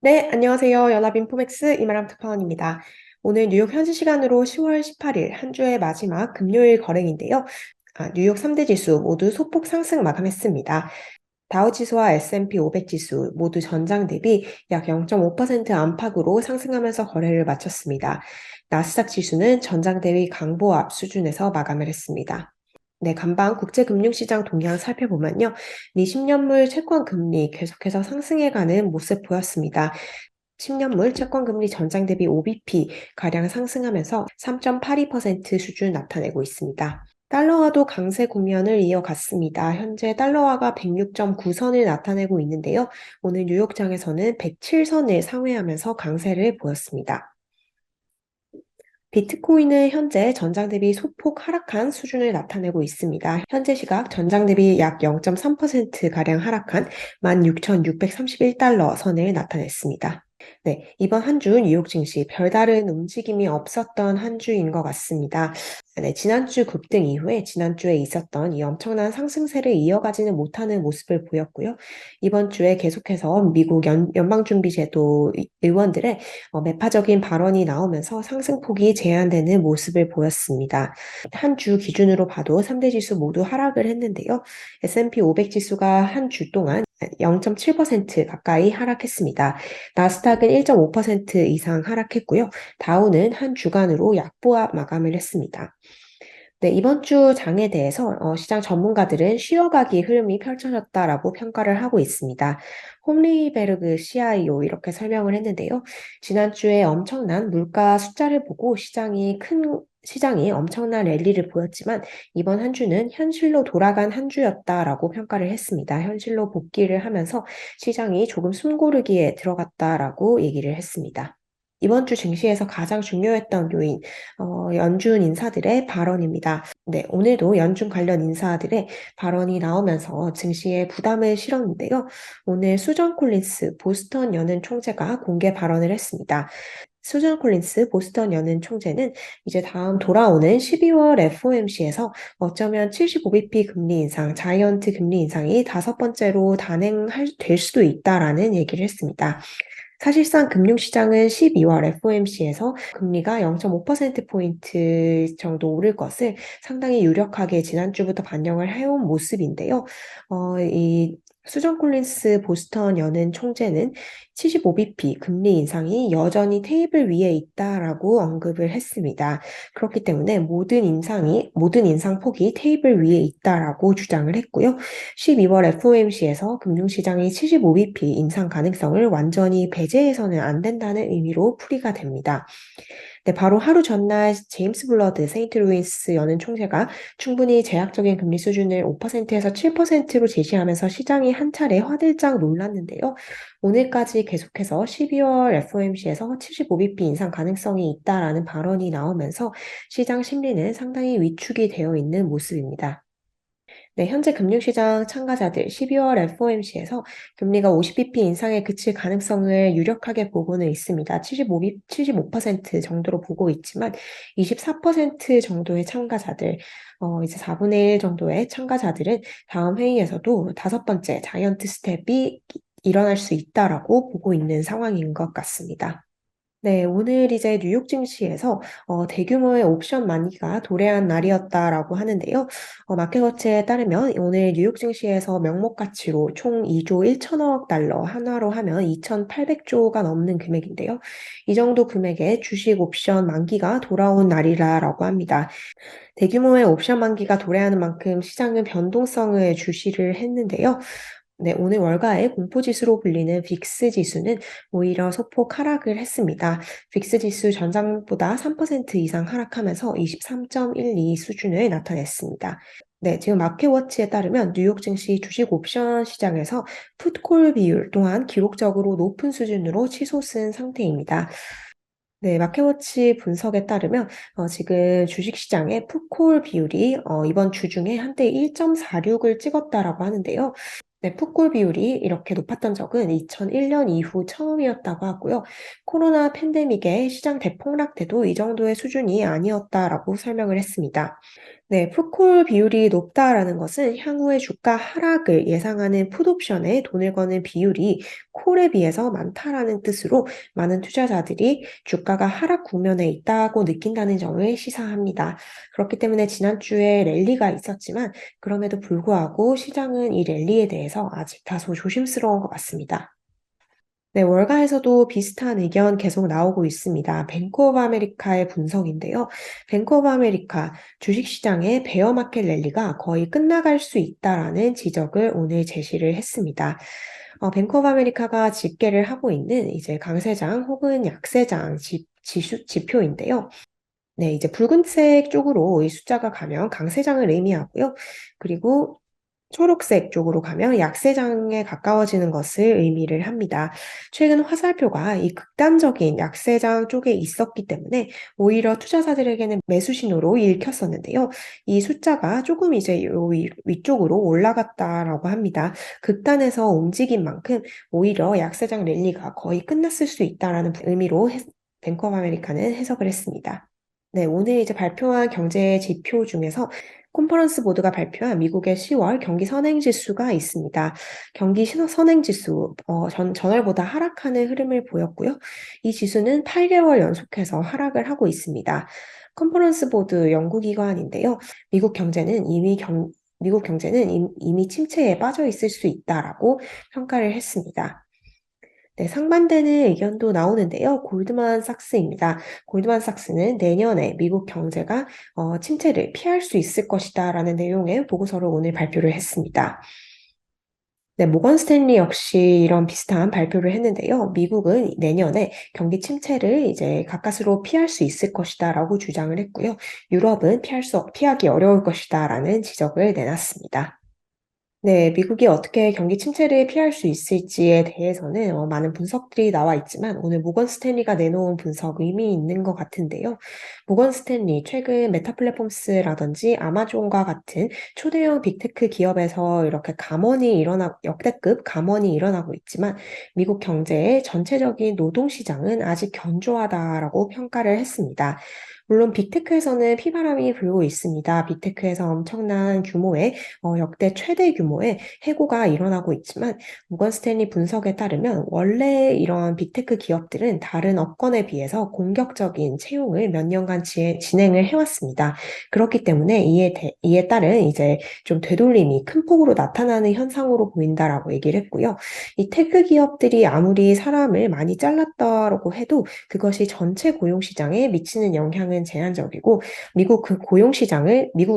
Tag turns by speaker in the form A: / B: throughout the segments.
A: 네, 안녕하세요. 연합인포맥스 이마람 특파원입니다. 오늘 뉴욕 현지 시간으로 10월 18일 한 주의 마지막 금요일 거래인데요. 뉴욕 3대 지수 모두 소폭 상승 마감했습니다. 다우 지수와 S&P 500 지수 모두 전장 대비 약 0.5% 안팎으로 상승하면서 거래를 마쳤습니다. 나스닥 지수는 전장 대비 강보합 수준에서 마감을 했습니다. 네, 간밤 국제금융시장 동향 살펴보면요. 미 10년물 채권 금리 계속해서 상승해가는 모습 보였습니다. 10년물 채권 금리 전장 대비 5bp 가량 상승하면서 3.82% 수준 나타내고 있습니다. 달러화도 강세 국면을 이어갔습니다. 현재 달러화가 106.9선을 나타내고 있는데요. 오늘 뉴욕장에서는 107선을 상회하면서 강세를 보였습니다. 비트코인은 현재 전장 대비 소폭 하락한 수준을 나타내고 있습니다. 현재 시각 전장 대비 약 0.3%가량 하락한 16,631달러 선을 나타냈습니다. 네, 이번 한 주 뉴욕 증시 별다른 움직임이 없었던 한 주인 것 같습니다. 네, 지난주 급등 이후에 지난주에 있었던 이 엄청난 상승세를 이어가지는 못하는 모습을 보였고요. 이번 주에 계속해서 미국 연방준비제도 의원들의 매파적인 발언이 나오면서 상승폭이 제한되는 모습을 보였습니다. 한 주 기준으로 봐도 3대 지수 모두 하락을 했는데요. S&P 500 지수가 한 주 동안 0.7% 가까이 하락했습니다. 나스닥은 1.5% 이상 하락했고요. 다우는 한 주간으로 약보합 마감을 했습니다. 네, 이번 주 장에 대해서 시장 전문가들은 쉬어가기 흐름이 펼쳐졌다라고 평가를 하고 있습니다. 홈리베르그 CIO 이렇게 설명을 했는데요. 지난주에 엄청난 물가 숫자를 보고 시장이 엄청난 랠리를 보였지만 이번 한 주는 현실로 돌아간 한 주였다라고 평가를 했습니다. 현실로 복귀를 하면서 시장이 조금 숨고르기에 들어갔다라고 얘기를 했습니다. 이번 주 증시에서 가장 중요했던 요인, 연준 인사들의 발언입니다. 네, 오늘도 연준 관련 인사들의 발언이 나오면서 증시에 부담을 실었는데요. 오늘 수전 콜린스 보스턴 연은 총재가 공개 발언을 했습니다. 수전 콜린스 보스턴 연은 총재는 이제 다음 돌아오는 12월 FOMC에서 어쩌면 75bp 금리 인상, 자이언트 금리 인상이 다섯 번째로 될 수도 있다라는 얘기를 했습니다. 사실상 금융시장은 12월 FOMC에서 금리가 0.5%포인트 정도 오를 것을 상당히 유력하게 지난주부터 반영을 해온 모습인데요. 이 수전 콜린스 보스턴 연은 총재는 75bp 금리 인상이 여전히 테이블 위에 있다라고 언급을 했습니다. 그렇기 때문에 모든 인상폭이 테이블 위에 있다라고 주장을 했고요. 12월 FOMC에서 금융시장이 75bp 인상 가능성을 완전히 배제해서는 안 된다는 의미로 풀이가 됩니다. 네, 바로 하루 전날 제임스 블러드 세인트루이스 연은 총재가 충분히 제약적인 금리 수준을 5%에서 7%로 제시하면서 시장이 한 차례 화들짝 놀랐는데요. 오늘까지 계속해서 12월 FOMC에서 75bp 인상 가능성이 있다라는 발언이 나오면서 시장 심리는 상당히 위축이 되어 있는 모습입니다. 네, 현재 금융시장 참가자들 12월 FOMC에서 금리가 50bp 인상에 그칠 가능성을 유력하게 보고는 있습니다. 75% 정도로 보고 있지만 24% 정도의 참가자들, 이제 4분의 1 정도의 참가자들은 다음 회의에서도 다섯 번째 자이언트 스텝이 일어날 수 있다라고 보고 있는 상황인 것 같습니다. 네, 오늘 이제 뉴욕 증시에서 대규모의 옵션 만기가 도래한 날이었다라고 하는데요. 마켓워치에 따르면 오늘 뉴욕 증시에서 명목 가치로 총 2조 1천억 달러, 한화로 하면 2,800조가 넘는 금액인데요. 이 정도 금액의 주식 옵션 만기가 돌아온 날이라고 합니다. 대규모의 옵션 만기가 도래하는 만큼 시장은 변동성을 주시를 했는데요. 네, 오늘 월가의 공포지수로 불리는 빅스 지수는 오히려 소폭 하락을 했습니다. 빅스 지수 전장보다 3% 이상 하락하면서 23.12 수준을 나타냈습니다. 네, 지금 마켓워치에 따르면 뉴욕 증시 주식 옵션 시장에서 풋콜 비율 또한 기록적으로 높은 수준으로 치솟은 상태입니다. 네, 마켓워치 분석에 따르면 지금 주식시장의 풋콜 비율이 이번 주 중에 한때 1.46을 찍었다라고 하는데요. 네, 풋골 비율이 이렇게 높았던 적은 2001년 이후 처음이었다고 하고요. 코로나 팬데믹의 시장 대폭락 때도 이 정도의 수준이 아니었다라고 설명을 했습니다. 네, 풋콜 비율이 높다라는 것은 향후의 주가 하락을 예상하는 풋옵션에 돈을 거는 비율이 콜에 비해서 많다라는 뜻으로 많은 투자자들이 주가가 하락 국면에 있다고 느낀다는 점을 시사합니다. 그렇기 때문에 지난주에 랠리가 있었지만 그럼에도 불구하고 시장은 이 랠리에 대해서 아직 다소 조심스러운 것 같습니다. 네, 월가에서도 비슷한 의견 계속 나오고 있습니다. 뱅크 오브 아메리카의 분석인데요. 뱅크 오브 아메리카 주식시장의 베어마켓 랠리가 거의 끝나갈 수 있다라는 지적을 오늘 제시를 했습니다. 뱅크 오브 아메리카가 집계를 하고 있는 이제 강세장 혹은 약세장 지표인데요. 네, 이제 붉은색 쪽으로 이 숫자가 가면 강세장을 의미하고요. 그리고 초록색 쪽으로 가면 약세장에 가까워지는 것을 의미를 합니다. 최근 화살표가 이 극단적인 약세장 쪽에 있었기 때문에 오히려 투자자들에게는 매수 신호로 읽혔었는데요. 이 숫자가 조금 이제 요 위쪽으로 올라갔다라고 합니다. 극단에서 움직인 만큼 오히려 약세장 랠리가 거의 끝났을 수 있다라는 의미로 뱅크 오브 아메리카는 해석을 했습니다. 네, 오늘 이제 발표한 경제 지표 중에서 컨퍼런스 보드가 발표한 미국의 10월 경기 선행 지수가 있습니다. 경기 선행 지수, 전월보다 하락하는 흐름을 보였고요. 이 지수는 8개월 연속해서 하락을 하고 있습니다. 컨퍼런스 보드 연구기관인데요. 미국 경제는 이미 침체에 빠져 있을 수 있다라고 평가를 했습니다. 네, 상반되는 의견도 나오는데요. 골드만삭스입니다. 골드만삭스는 내년에 미국 경제가 침체를 피할 수 있을 것이다라는 내용의 보고서를 오늘 발표를 했습니다. 네, 모건 스탠리 역시 이런 비슷한 발표를 했는데요. 미국은 내년에 경기 침체를 이제 가까스로 피할 수 있을 것이다라고 주장을 했고요. 유럽은 피하기 어려울 것이다라는 지적을 내놨습니다. 네, 미국이 어떻게 경기 침체를 피할 수 있을지에 대해서는 많은 분석들이 나와 있지만 오늘 모건 스탠리가 내놓은 분석 의미 있는 것 같은데요. 모건 스탠리 최근 메타 플랫폼스라든지 아마존과 같은 초대형 빅테크 기업에서 이렇게 역대급 감원이 일어나고 있지만 미국 경제의 전체적인 노동 시장은 아직 견조하다라고 평가를 했습니다. 물론 빅테크에서는 피바람이 불고 있습니다. 빅테크에서 엄청난 규모의 역대 최대 규모의 해고가 일어나고 있지만 모건 스탠리 분석에 따르면 원래 이런 빅테크 기업들은 다른 업권에 비해서 공격적인 채용을 몇 년간 진행을 해왔습니다. 그렇기 때문에 이에 따른 이제 좀 되돌림이 큰 폭으로 나타나는 현상으로 보인다라고 얘기를 했고요. 이 테크 기업들이 아무리 사람을 많이 잘랐다라고 해도 그것이 전체 고용 시장에 미치는 영향은 제한적이고 미국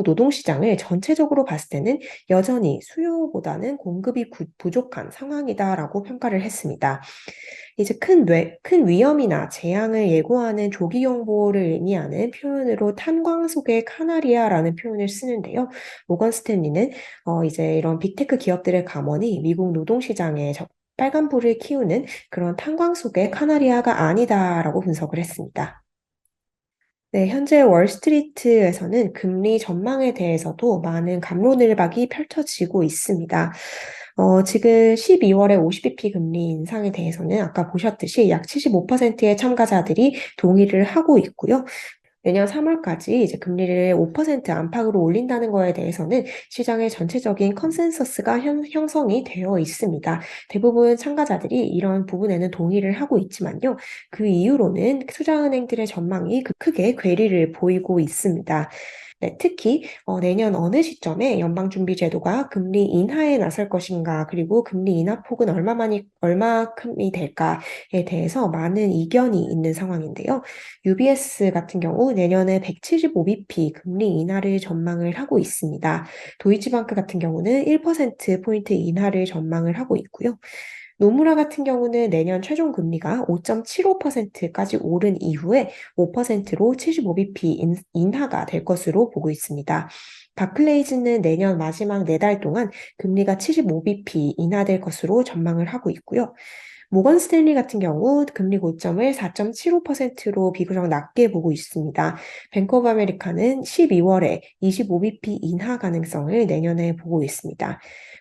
A: 노동 시장을 전체적으로 봤을 때는 여전히 수요보다는 공급이 부족한 상황이다라고 평가를 했습니다. 이제 큰 위험이나 재앙을 예고하는 조기 경보를 의미하는 표현으로 탄광 속의 카나리아라는 표현을 쓰는데요. 모건 스탠리는 이제 이런 빅테크 기업들의 감원이 미국 노동시장에 빨간불을 키우는 그런 탄광 속의 카나리아가 아니다라고 분석을 했습니다. 네, 현재 월스트리트에서는 금리 전망에 대해서도 많은 갑론을박이 펼쳐지고 있습니다. 지금 12월에 50bp 금리 인상에 대해서는 아까 보셨듯이 약 75%의 참가자들이 동의를 하고 있고요. 내년 3월까지 이제 금리를 5% 안팎으로 올린다는 거에 대해서는 시장의 전체적인 컨센서스가 형성이 되어 있습니다. 대부분 참가자들이 이런 부분에는 동의를 하고 있지만요. 그 이후로는 투자은행들의 전망이 크게 괴리를 보이고 있습니다. 네, 특히 내년 어느 시점에 연방준비제도가 금리 인하에 나설 것인가, 그리고 금리 인하 폭은 얼마큼이 될까에 대해서 많은 이견이 있는 상황인데요. UBS 같은 경우 내년에 175bp 금리 인하를 전망을 하고 있습니다. 도이치방크 같은 경우는 1%포인트 인하를 전망을 하고 있고요. 노무라 같은 경우는 내년 최종 금리가 5.75%까지 오른 이후에 5%로 75bp 인하가 될 것으로 보고 있습니다. 바클레이즈는 내년 마지막 4달 동안 금리가 75bp 인하될 것으로 전망을 하고 있고요. 모건 스탠리 같은 경우 금리 고점을 4.75%로 비교적 낮게 보고 있습니다. 뱅크 오브 아메리카는 12월에 25bp 인하 가능성을 내년에 보고 있습니다.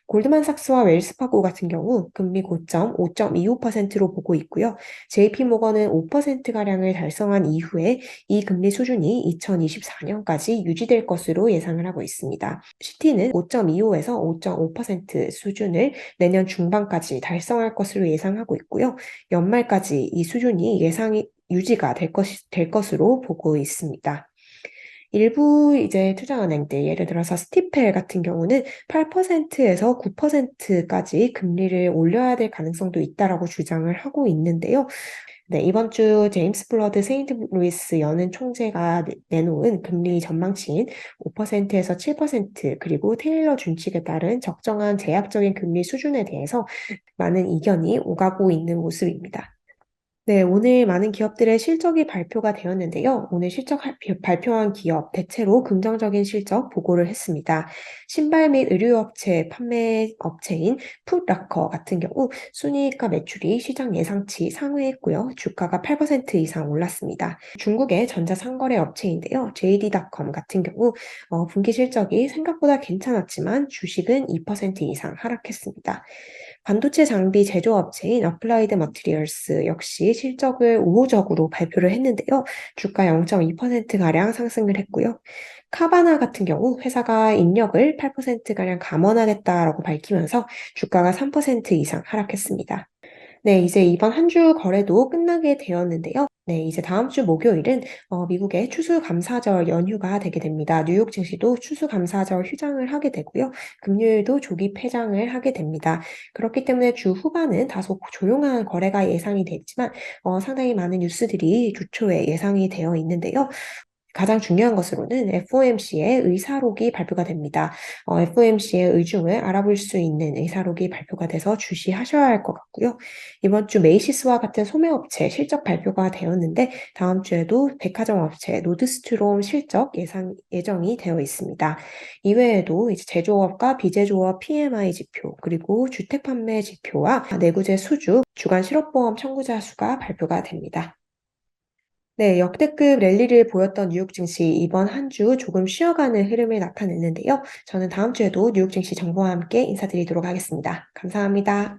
A: 골드만삭스와 웰스파고 같은 경우 금리 고점 5.25%로 보고 있고요. JP모건은 5%가량을 달성한 이후에 이 금리 수준이 2024년까지 유지될 것으로 예상을 하고 있습니다. 시티는 5.25에서 5.5% 수준을 내년 중반까지 달성할 것으로 예상하고 있고요. 연말까지 이 수준이 예상이 유지가 될 것으로 보고 있습니다. 일부 이제 투자은행들, 예를 들어서 스티펠 같은 경우는 8%에서 9%까지 금리를 올려야 될 가능성도 있다라고 주장을 하고 있는데요. 네, 이번 주 제임스 블러드 세인트루이스 연은 총재가 내놓은 금리 전망치인 5%에서 7% 그리고 테일러 준칙에 따른 적정한 제약적인 금리 수준에 대해서 많은 이견이 오가고 있는 모습입니다. 네, 오늘 많은 기업들의 실적이 발표가 되었는데요. 오늘 발표한 기업 대체로 긍정적인 실적 보고를 했습니다. 신발 및 의류업체 판매 업체인 풋라커 같은 경우 순이익과 매출이 시장 예상치 상회했고요. 주가가 8% 이상 올랐습니다. 중국의 전자상거래 업체인데요. JD.com 같은 경우 분기 실적이 생각보다 괜찮았지만 주식은 2% 이상 하락했습니다. 반도체 장비 제조업체인 어플라이드 머티리얼스 역시 실적을 우호적으로 발표를 했는데요. 주가 0.2%가량 상승을 했고요. 카바나 같은 경우 회사가 인력을 8%가량 감원하겠다라고 밝히면서 주가가 3% 이상 하락했습니다. 네, 이제 이번 한 주 거래도 끝나게 되었는데요. 네, 이제 다음 주 목요일은 미국의 추수감사절 연휴가 되게 됩니다. 뉴욕 증시도 추수감사절 휴장을 하게 되고요. 금요일도 조기 폐장을 하게 됩니다. 그렇기 때문에 주 후반은 다소 조용한 거래가 예상이 됐지만 상당히 많은 뉴스들이 주 초에 예상이 되어 있는데요. 가장 중요한 것으로는 FOMC의 의사록이 발표가 됩니다. FOMC의 의중을 알아볼 수 있는 의사록이 발표가 돼서 주시하셔야 할 것 같고요. 이번 주 메이시스와 같은 소매업체 실적 발표가 되었는데 다음 주에도 백화점 업체 노드스트롬 실적 예정이 되어 있습니다. 이외에도 이제 제조업과 비제조업 PMI 지표 그리고 주택 판매 지표와 내구재 수주, 주간 실업보험 청구자 수가 발표가 됩니다. 네, 역대급 랠리를 보였던 뉴욕 증시 이번 한 주 조금 쉬어가는 흐름을 나타냈는데요. 저는 다음 주에도 뉴욕 증시 정보와 함께 인사드리도록 하겠습니다. 감사합니다.